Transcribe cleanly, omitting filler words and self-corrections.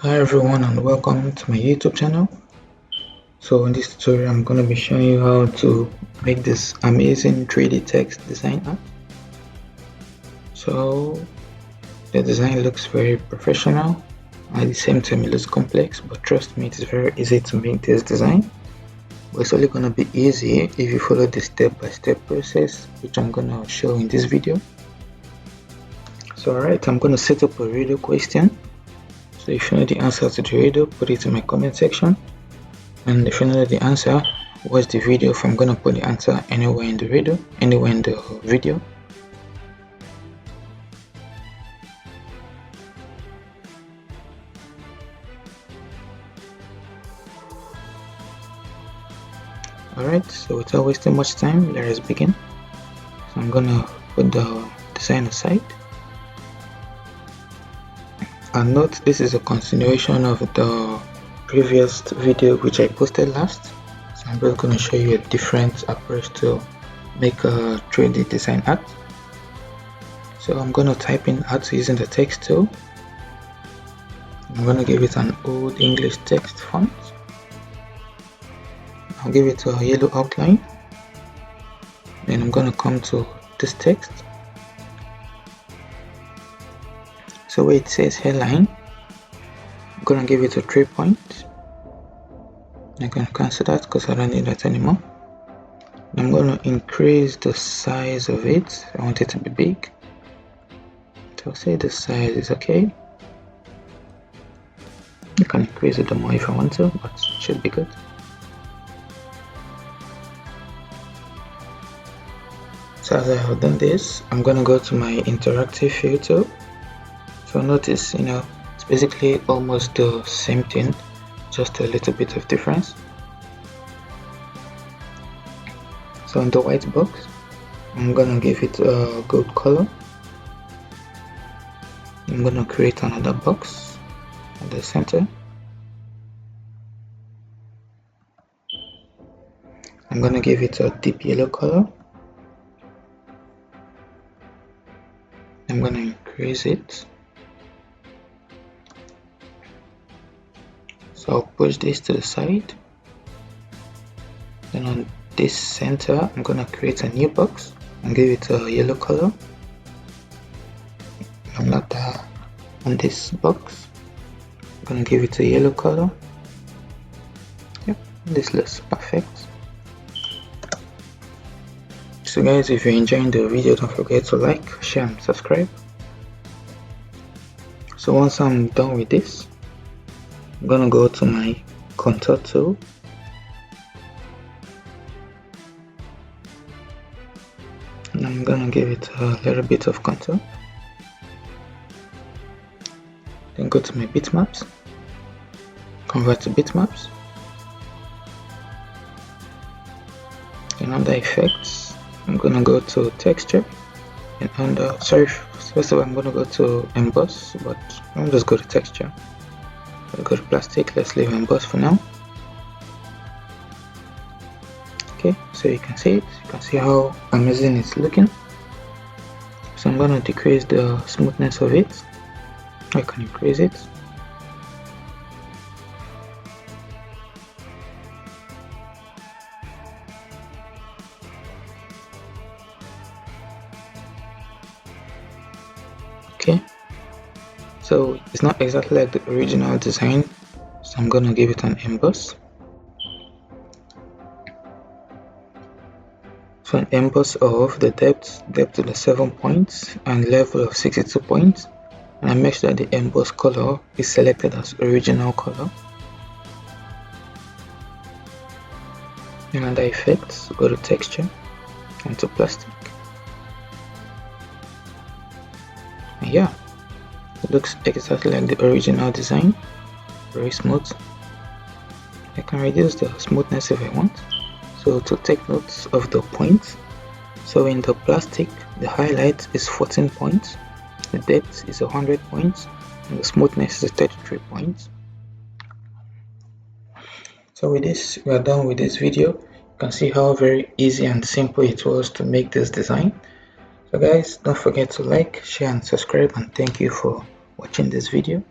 Hi everyone and welcome to my YouTube channel. So in this tutorial I'm going to be showing you how to make this amazing 3D text design app. So the design looks very professional, at the same time it looks complex, but trust me, it is very easy to make this design. But it's only going to be easy if you follow the step-by-step process which I'm going to show in this video. So alright, I'm going to set up a riddle question. So if you know the answer to the riddle, put it in my comment section. And if you know the answer, watch the video. If I'm gonna put the answer anywhere in the video, Alright, so without wasting much time, let us begin. So I'm gonna put the design aside. And note this is a continuation of the previous video which I posted last. So I'm just gonna show you a different approach to make a 3D design art. So I'm gonna type in art using the text tool. I'm gonna give it an old English text font. I'll give it a yellow outline. Then I'm gonna come to this text. So where it says headline, I'm gonna give it a 3 point. I can cancel that because I don't need that anymore. I'm gonna increase the size of it. I want it to be big. So I'll say the size is okay. You can increase it more if I want to, but it should be good. So as I have done this, I'm gonna go to my interactive filter. So notice, it's basically almost the same thing, just a little bit of difference. So in the white box, I'm gonna give it a gold color. I'm gonna create another box at the center. I'm gonna give it a deep yellow color. I'm gonna increase it. So I'll push this to the side. Then on this center, I'm gonna create a new box and give it a yellow color. I'm not on this box. I'm gonna give it a yellow color. Yep, this looks perfect. So guys, if you're enjoying the video, don't forget to like, share and subscribe. So once I'm done with this, I'm gonna go to my contour tool. And I'm gonna give it a little bit of contour. Then go to my bitmaps, convert to bitmaps. And under effects, I'm gonna go to texture. And under, first of all, I'm gonna go to emboss, but I'm just go to texture. I'll go to plastic, let's leave emboss for now. Okay, so you can see it, you can see how amazing it's looking. So I'm gonna decrease the smoothness of it. I can increase it. Okay, so it's not exactly like the original design, so I'm gonna give it an emboss. So an emboss of the depth to the 7 points and level of 62 points, and I make sure that the emboss color is selected as original color. And under effects, go to texture and to plastic. And yeah, it looks exactly like the original design, very smooth. I can reduce the smoothness if I want. So to take notes of the points, so in the plastic, the highlight is 14 points, the depth is 100 points, and the smoothness is 33 points. So with this, we are done with this video. You can see how very easy and simple it was to make this design. So guys, don't forget to like, share and subscribe, and thank you for watching this video.